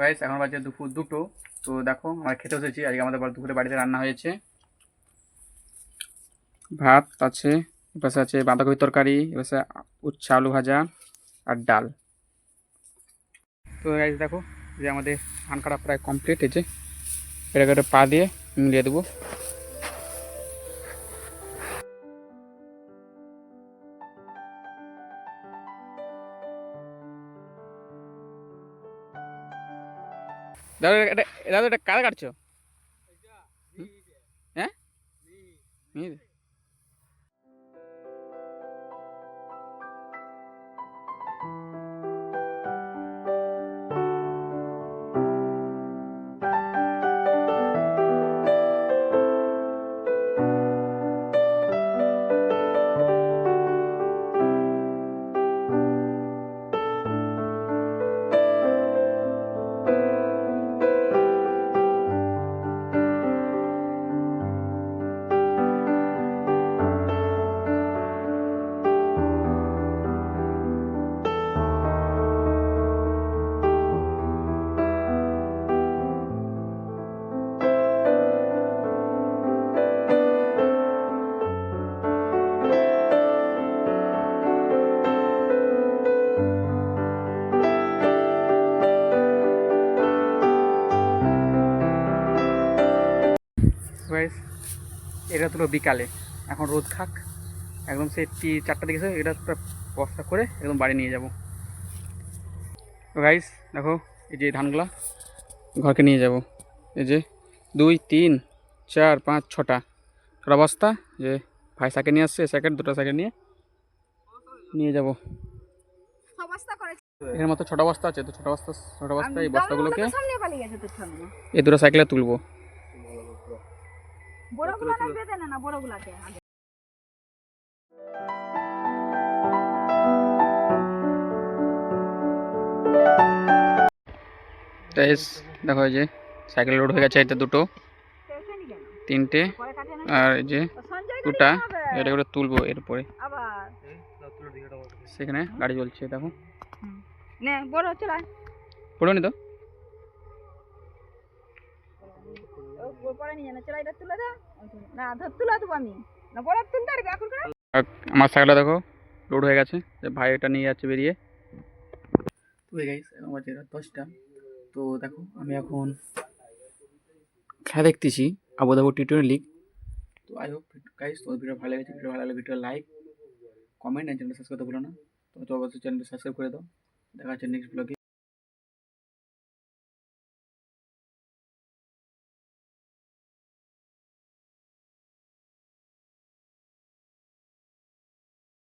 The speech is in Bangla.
গাইস এখন বাজে দুপুর 2টো। তো দেখো আমরা খেতে বসেছি। আজকে আমাদের দুপুরে বাড়িতে রান্না হয়েছে, ভাত আছে, এপাশে আছে বাঁধাকপি তরকারি, এপাশে উচ্ছে আলু ভাজা আর ডাল। তো গাইস দেখো যে আমাদের ধান কাটা প্রায় কমপ্লিট হয়েছে। এটাকে একটা পা দিয়ে মিলিয়ে দেবো। দাদা এটা দাদা এটা কারা কাটছো? হ্যাঁ মিহির? গাইস এটা তুলো বিকালে, এখন রোদ খাক, একদম সেই 4টা দিকে এটা পুরো বস্তা করে একদম বাড়ি নিয়ে যাব। তো গাইস দেখো এই যে ধানগুলা ঘরকে নিয়ে যাব। এই যে 2 3 4 5 6টা ছটা বস্তা, যে ভাই সাইকেল নিয়ে আসছে, সাইকেল 2টা সাইকেল নিয়ে নিয়ে যাব। এর মতো 6টা বস্তা আছে, তো 6টা বস্তা এই বস্তাগুলোকে এই 2টা সাইকেলে তুলবো। গাইস দেখো এই যে সাইকেল লোড হয়ে গেছে, এটা 2টো 3টে আর এই যে 2টা, এটা করে তুলবো। এরপরে সেখানে গাড়ি চলছে দেখো, পড়োনি তো। আমার সাইকেলটা দেখো লোড হয়ে গেছে, ভাই এটা নিয়ে যাচ্ছে বেরিয়ে। তো গাইস এখন বাজে রাত 10টা। তো দেখো আমি এখন খেলা দেখতেছি আবুধাবি টি20 লিগ। তো আই হোপ গাইস তোমার ভিডিও ভালো লেগেছে। ভিডিও ভালো লাগলে ভিডিও লাইক কমেন্ট আর চ্যানেল সাবস্ক্রাইব করতে ভুলো না। তো অবশ্যই চ্যানেলটা সাবস্ক্রাইব করে দাও। দেখা হচ্ছে নেক্সট ব্লগে।